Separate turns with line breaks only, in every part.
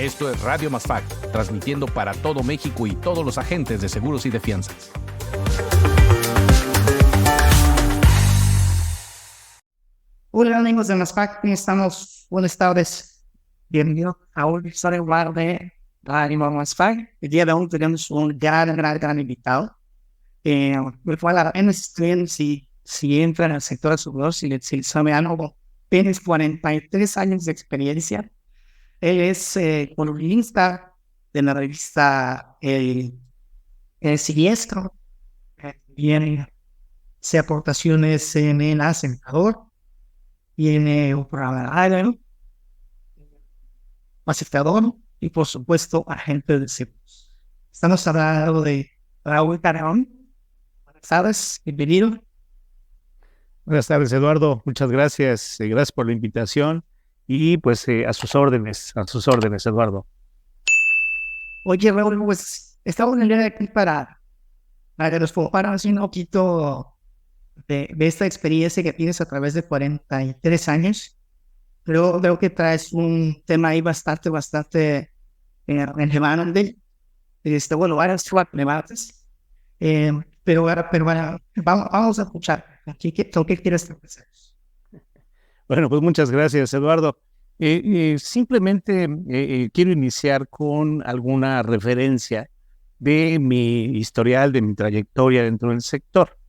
Esto es Radio Masfac, transmitiendo para todo México y todos los agentes de seguros y de fianzas.
Hola amigos de Masfac, ¿cómo estamos? Buenas tardes. Bienvenidos a un episodio de Radio Masfac. El día de hoy tenemos un gran invitado. El cual apenas estudian si entran al sector de seguros, si sabe algo. Tienes 43 años de experiencia. Él es columnista de la revista El Siniestro. También hace aportaciones en El Asentador. Tiene un programa de radio, asentador y, por supuesto, agente de seguros. Estamos hablando de Raúl Carreón. Buenas tardes, bienvenido.
Buenas tardes, Eduardo. Muchas gracias. Gracias por la invitación. Y pues a sus órdenes, Eduardo.
Oye, Raúl, pues estamos en el día de aquí para que nos compartas un poquito de esta experiencia que tienes a través de 43 años. Pero veo que traes un tema ahí bastante relevante. Bueno, varias relevantes. Pero bueno, vamos a escuchar. ¿Con qué quieres empezar?
Bueno, pues muchas gracias, Eduardo. Simplemente quiero iniciar con alguna referencia de mi historial, de mi trayectoria dentro del sector.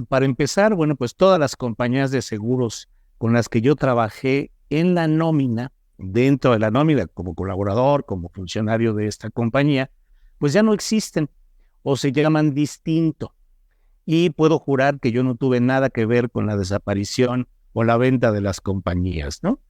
Para empezar, bueno, pues todas las compañías de seguros con las que yo trabajé en la nómina, dentro de la nómina, como colaborador, como funcionario de esta compañía, pues ya no existen o se llaman distinto. Y puedo jurar que yo no tuve nada que ver con la desaparición o la venta de las compañías, ¿no?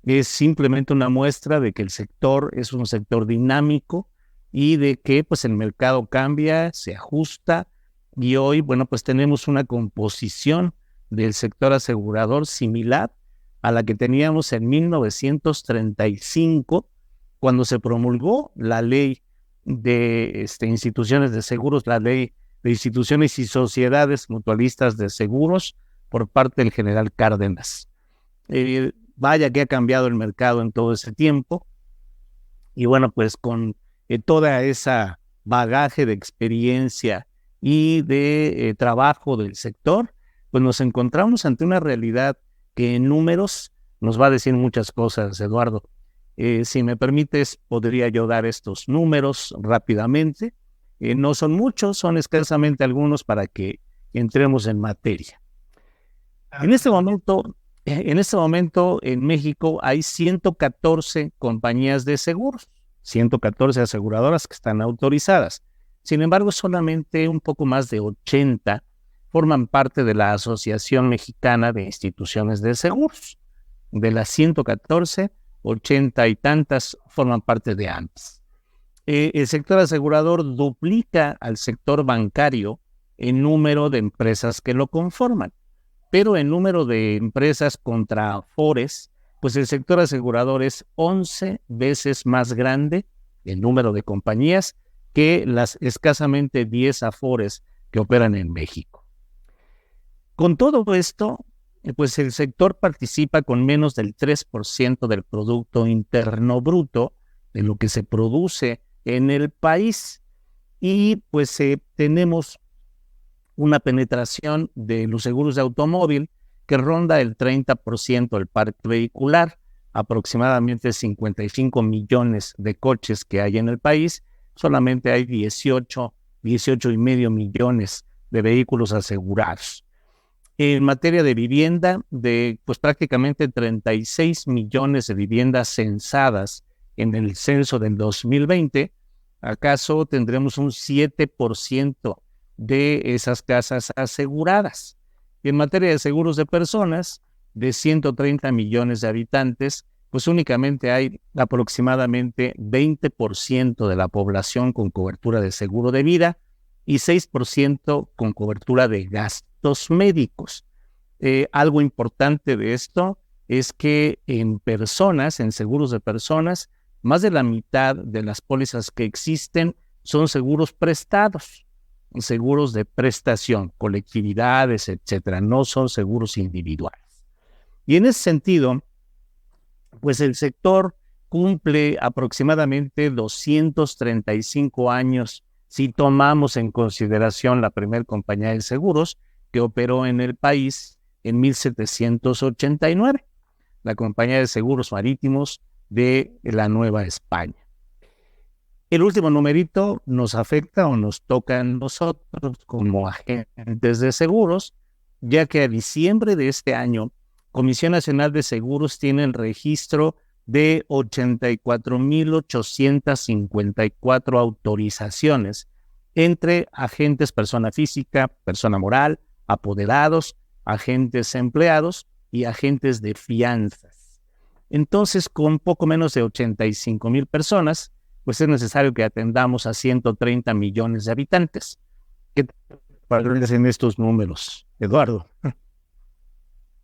Es simplemente una muestra de que el sector es un sector dinámico y de que pues el mercado cambia, se ajusta y hoy, bueno, pues tenemos una composición del sector asegurador similar a la que teníamos en 1935 cuando se promulgó la ley de instituciones de seguros, la ley de instituciones y sociedades mutualistas de seguros por parte del general Cárdenas. Vaya que ha cambiado el mercado en todo ese tiempo y bueno, pues con toda esa bagaje de experiencia y de trabajo del sector, pues nos encontramos ante una realidad que en números nos va a decir muchas cosas, Eduardo. Si me permites, podría yo dar estos números rápidamente. No son muchos, son escasamente algunos para que entremos en materia. En este momento en México hay 114 compañías de seguros, 114 aseguradoras que están autorizadas. Sin embargo, solamente un poco más de 80 forman parte de la Asociación Mexicana de Instituciones de Seguros. De las 114, 80 y tantas forman parte de AMPS. El sector asegurador duplica al sector bancario en número de empresas que lo conforman, pero en número de empresas contra afores, pues el sector asegurador es 11 veces más grande el número de compañías que las escasamente 10 afores que operan en México. Con todo esto, pues el sector participa con menos del 3% del Producto Interno Bruto de lo que se produce en el país y pues tenemos una penetración de los seguros de automóvil que ronda el 30% del parque vehicular, aproximadamente 55 millones de coches que hay en el país, solamente hay 18.5 millones de vehículos asegurados. En materia de vivienda, pues prácticamente 36 millones de viviendas censadas en el censo del 2020, ¿acaso tendremos un 7% de esas casas aseguradas? Y en materia de seguros de personas, de 130 millones de habitantes, pues únicamente hay aproximadamente 20% de la población con cobertura de seguro de vida y 6% con cobertura de gastos médicos. Algo importante de esto es que en seguros de personas, más de la mitad de las pólizas que existen son seguros prestados, seguros de prestación, colectividades, etcétera, no son seguros individuales. Y en ese sentido, pues el sector cumple aproximadamente 235 años si tomamos en consideración la primera compañía de seguros que operó en el país en 1789, la compañía de seguros marítimos de la Nueva España. El último numerito nos afecta o nos toca a nosotros como agentes de seguros, ya que a diciembre de este año, Comisión Nacional de Seguros tiene el registro de 84,854 autorizaciones entre agentes persona física, persona moral, apoderados, agentes empleados y agentes de fianzas. Entonces, con poco menos de 85,000 personas, pues es necesario que atendamos a 130 millones de habitantes. ¿Qué te parecen estos números, Eduardo?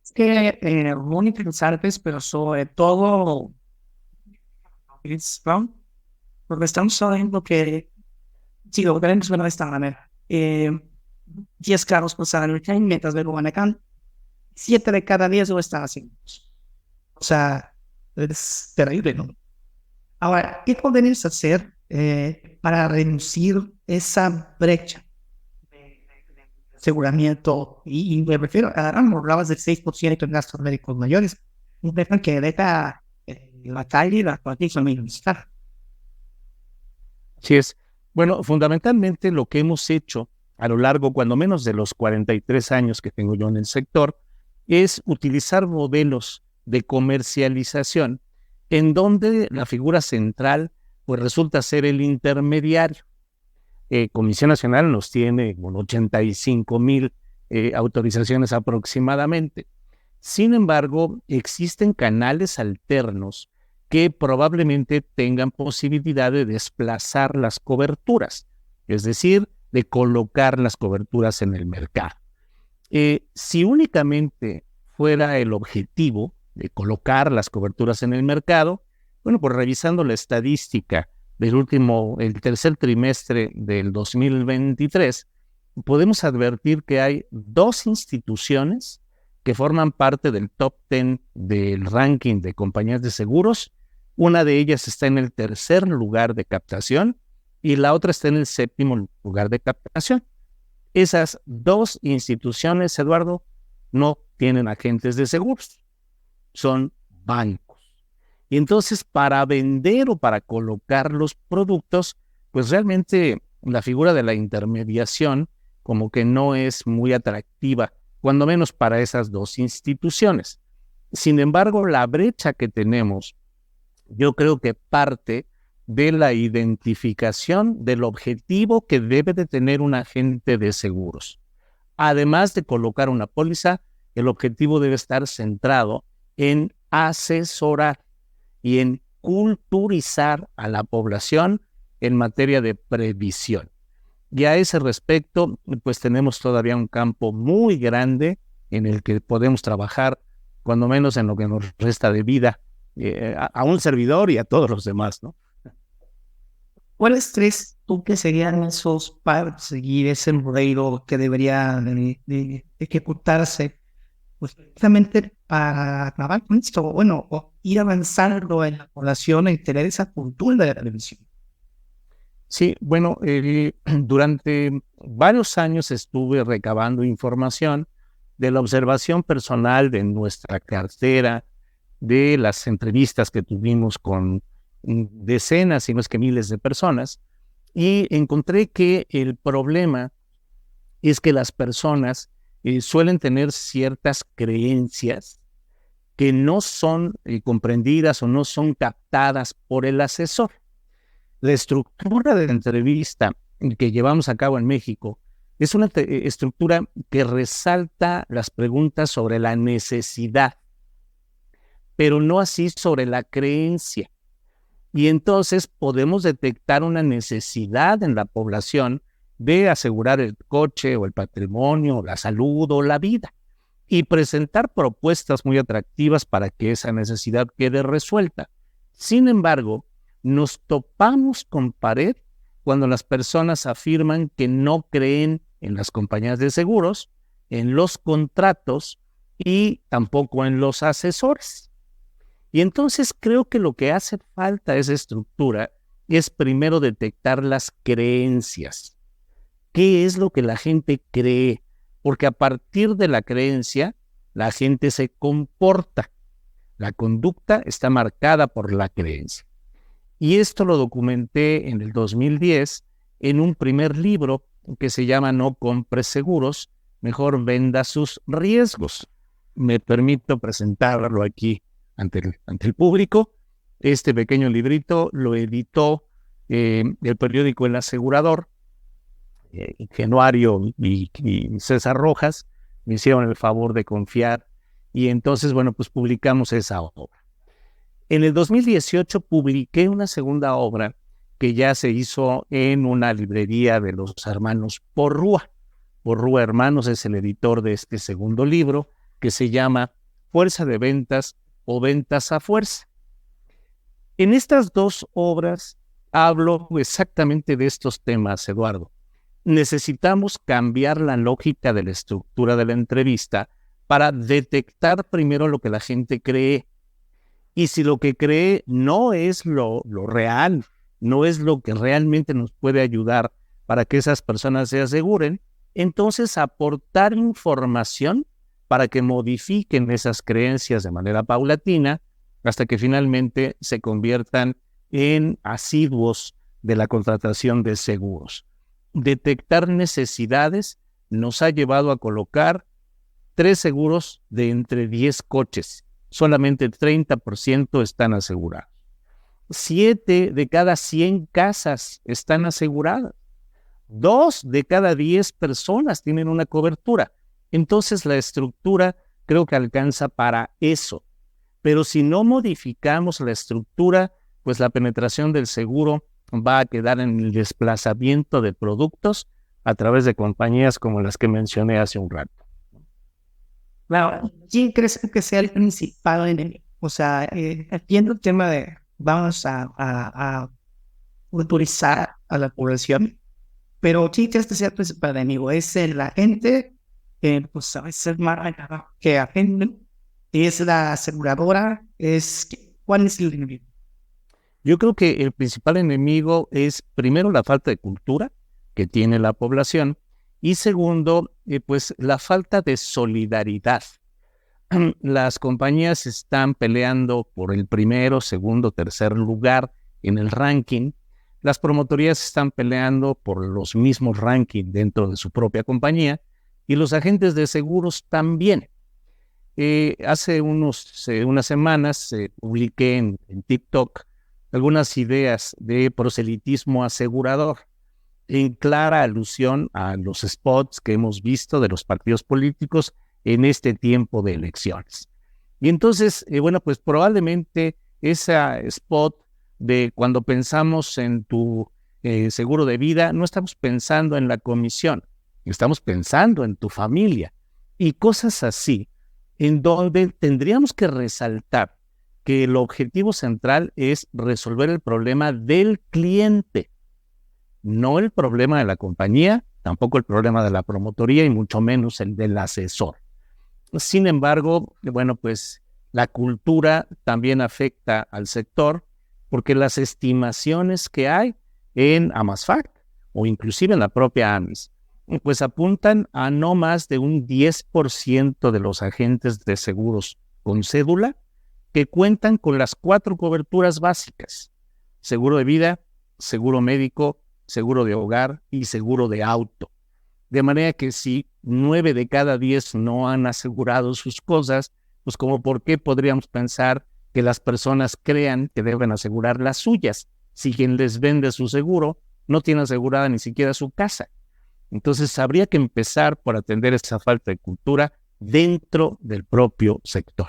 Es que muy interesantes, pero sobre todo, ¿no? Porque estamos hablando que, si lo queremos ver de esta manera, 10 carros pasan el tren mientras vengo manejando, 7 de cada 10 lo están haciendo. O sea, es terrible, ¿no? Ahora, ¿qué podemos hacer para reducir esa brecha de aseguramiento? Y me refiero, hablabas del 6% en gastos médicos mayores, un tema que deja la calle y la condición militar.
Así es. Bueno, fundamentalmente lo que hemos hecho a lo largo, cuando menos de los 43 años que tengo yo en el sector, es utilizar modelos de comercialización en donde la figura central pues resulta ser el intermediario. Comisión Nacional nos tiene 85,000 autorizaciones aproximadamente. Sin embargo, existen canales alternos que probablemente tengan posibilidad de desplazar las coberturas, es decir, de colocar las coberturas en el mercado. Si únicamente fuera el objetivo de colocar las coberturas en el mercado, bueno, pues revisando la estadística el tercer trimestre del 2023, podemos advertir que hay 2 instituciones que forman parte del top 10 del ranking de compañías de seguros. Una de ellas está en el tercer lugar de captación y la otra está en el 7º lugar de captación. Esas 2 instituciones, Eduardo, no tienen agentes de seguros, son bancos. Y entonces, para vender o para colocar los productos, pues realmente la figura de la intermediación como que no es muy atractiva, cuando menos para esas 2 instituciones. Sin embargo, la brecha que tenemos, yo creo que parte de la identificación del objetivo que debe de tener un agente de seguros. Además de colocar una póliza, el objetivo debe estar centrado en asesorar y en culturizar a la población en materia de previsión. Y a ese respecto, pues tenemos todavía un campo muy grande en el que podemos trabajar, cuando menos en lo que nos resta de vida, a un servidor y a todos los demás, ¿no?
¿Cuáles crees tú que serían esos para seguir ese modelo que debería de ejecutarse? Pues precisamente para acabar con esto, bueno, o ir avanzando en la población y tener esa cultura de la televisión.
Sí, bueno, durante varios años estuve recabando información de la observación personal de nuestra cartera, de las entrevistas que tuvimos con decenas, si no es que miles de personas, y encontré que el problema es que las personas suelen tener ciertas creencias que no son comprendidas o no son captadas por el asesor. La estructura de la entrevista que llevamos a cabo en México es una estructura que resalta las preguntas sobre la necesidad, pero no así sobre la creencia. Y entonces podemos detectar una necesidad en la población de asegurar el coche o el patrimonio, la salud o la vida, y presentar propuestas muy atractivas para que esa necesidad quede resuelta. Sin embargo, nos topamos con pared cuando las personas afirman que no creen en las compañías de seguros, en los contratos y tampoco en los asesores. Y entonces creo que lo que hace falta a esa estructura es primero detectar las creencias. ¿Qué es lo que la gente cree? Porque a partir de la creencia, la gente se comporta. La conducta está marcada por la creencia. Y esto lo documenté en el 2010 en un primer libro que se llama No compres seguros, mejor venda sus riesgos. Me permito presentarlo aquí ante el público. Este pequeño librito lo editó el periódico El Asegurador, Genuario y César Rojas, me hicieron el favor de confiar y entonces, bueno, pues publicamos esa obra. En el 2018 publiqué una segunda obra que ya se hizo en una librería de los hermanos Porrúa. Porrúa Hermanos es el editor de este segundo libro, que se llama Fuerza de Ventas o Ventas a Fuerza. En estas dos obras hablo exactamente de estos temas, Eduardo. Necesitamos cambiar la lógica de la estructura de la entrevista para detectar primero lo que la gente cree. Y si lo que cree no es lo real, no es lo que realmente nos puede ayudar para que esas personas se aseguren, entonces aportar información para que modifiquen esas creencias de manera paulatina hasta que finalmente se conviertan en asiduos de la contratación de seguros. Detectar necesidades nos ha llevado a colocar 3 seguros de entre 10 coches. Solamente 30% están asegurados. 7 de cada 100 casas están aseguradas. 2 de cada 10 personas tienen una cobertura. Entonces la estructura creo que alcanza para eso. Pero si no modificamos la estructura, pues la penetración del seguro va a quedar en el desplazamiento de productos a través de compañías como las que mencioné hace un rato.
Claro, ¿quién crees que sea el principal enemigo? O sea, entiendo el tema de vamos a autorizar a la población, pero ¿quién crees que sea el principal enemigo? ¿Es la gente que pues sabe ser más que agente? ¿Es la aseguradora? ¿Cuál es el enemigo?
Yo creo que el principal enemigo es primero la falta de cultura que tiene la población y segundo, pues la falta de solidaridad. Las compañías están peleando por el primero, segundo, tercer lugar en el ranking. Las promotorías están peleando por los mismos rankings dentro de su propia compañía y los agentes de seguros también. Hace unas semanas publiqué en TikTok algunas ideas de proselitismo asegurador, en clara alusión a los spots que hemos visto de los partidos políticos en este tiempo de elecciones. Y entonces, bueno, pues probablemente ese spot de cuando pensamos en tu seguro de vida, no estamos pensando en la comisión, estamos pensando en tu familia y cosas así, en donde tendríamos que resaltar que el objetivo central es resolver el problema del cliente, no el problema de la compañía, tampoco el problema de la promotoría y mucho menos el del asesor. Sin embargo, bueno, pues la cultura también afecta al sector porque las estimaciones que hay en AMASFAC o inclusive en la propia AMIS, pues apuntan a no más de un 10% de los agentes de seguros con cédula que cuentan con las 4 coberturas básicas: seguro de vida, seguro médico, seguro de hogar y seguro de auto. De manera que si 9 de cada 10 no han asegurado sus cosas, pues como por qué podríamos pensar que las personas crean que deben asegurar las suyas, si quien les vende su seguro no tiene asegurada ni siquiera su casa. Entonces habría que empezar por atender esa falta de cultura dentro del propio sector.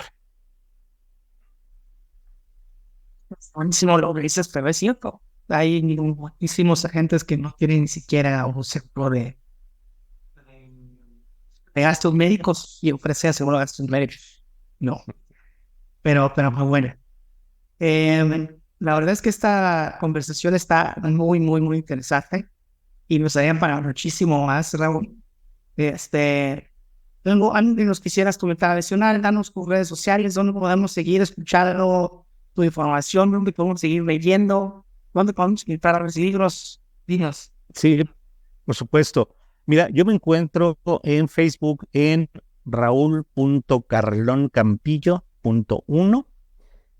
Buenísimo lo que dices, pero es cierto. Hay muchísimos agentes que no tienen ni siquiera un seguro de gastos médicos y ofrece seguro de gastos médicos. No, pero muy bueno. La verdad es que esta conversación está muy, muy, muy interesante y nos daría para muchísimo más, Raúl. Tengo algo que nos quisieras comentar adicional, danos tus redes sociales, dónde podemos seguir escuchando tu información, dónde podemos seguir leyendo, dónde podemos invitar a recibirlos. Dinos.
Sí, por supuesto. Mira, yo me encuentro en Facebook en raúl.carloncampillo.1,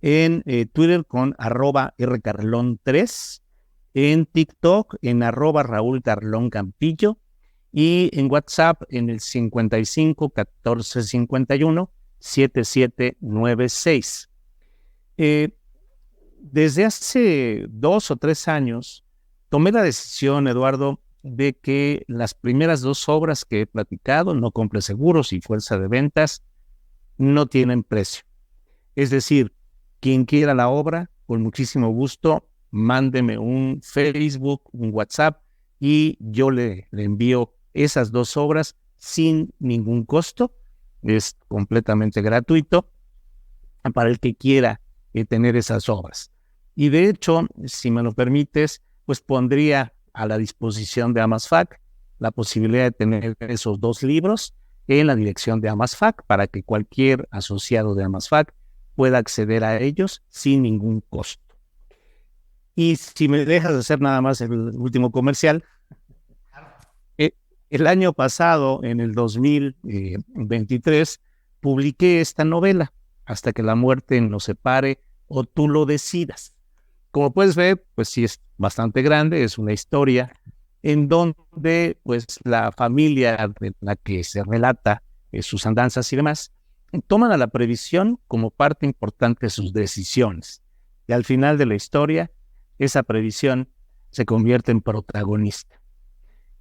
en Twitter con @rcarlon3, en TikTok en @raúlcarloncampillo y en WhatsApp en el 55 14 51 7796. Desde hace 2 o 3 años tomé la decisión, Eduardo, de que las primeras 2 obras que he platicado, No Compre Seguros y Fuerza de Ventas, no tienen precio. Es decir, quien quiera la obra, con muchísimo gusto, mándeme un Facebook, un WhatsApp, y yo le envío esas 2 obras sin ningún costo. Es completamente gratuito para el que quiera tener esas obras. Y de hecho, si me lo permites, pues pondría a la disposición de Amasfac la posibilidad de tener esos 2 libros en la dirección de Amasfac para que cualquier asociado de Amasfac pueda acceder a ellos sin ningún costo. Y si me dejas hacer nada más el último comercial, el año pasado, en el 2023, publiqué esta novela, Hasta que la muerte nos separe o tú lo decidas. Como puedes ver, pues sí es bastante grande, es una historia en donde pues la familia de la que se relata sus andanzas y demás, toman a la previsión como parte importante de sus decisiones. Y al final de la historia, esa previsión se convierte en protagonista.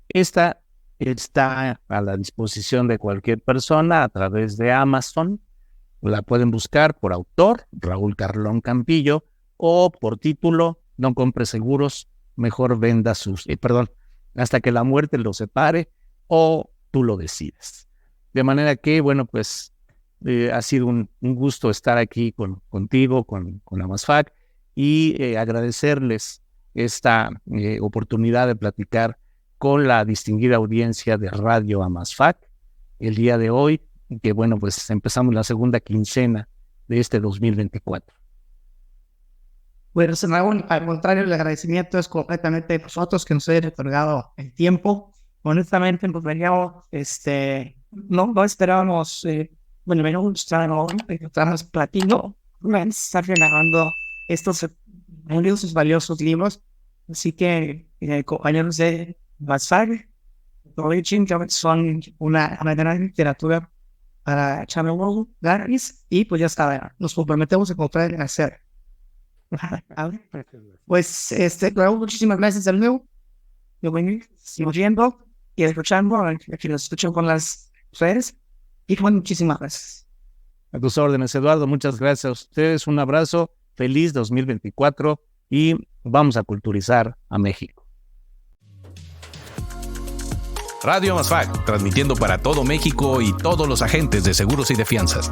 Esta está a la disposición de cualquier persona a través de Amazon. La pueden buscar por autor, Raúl Carlón Campillo, o por título, No Compre Seguros, mejor venda sus... Hasta que la muerte los separe o tú lo decides. De manera que, bueno, pues ha sido un gusto estar aquí contigo, con Amasfac, y agradecerles esta oportunidad de platicar con la distinguida audiencia de Radio Amasfac el día de hoy, que bueno, pues empezamos la segunda quincena de este 2024.
Bueno, Raúl, al contrario, el agradecimiento es completamente de nosotros que nos hayan otorgado el tiempo. Honestamente, pues veníamos, no esperábamos, veníamos platino, estar regalando estos valiosos libros. Así que, compañeros de Amasfac, son una gran literatura para echarle un ojo gratis, y pues ya está, nos comprometemos a comprar y hacer. Pues, Raúl, muchísimas gracias de nuevo. Yo voy siguiendo y escuchando, a que nos escuchan con las redes. Y bueno, muchísimas gracias.
A tus órdenes, Eduardo. Muchas gracias a ustedes. Un abrazo. Feliz 2024 y vamos a culturizar a México.
Radio Amasfac, transmitiendo para todo México y todos los agentes de seguros y de fianzas.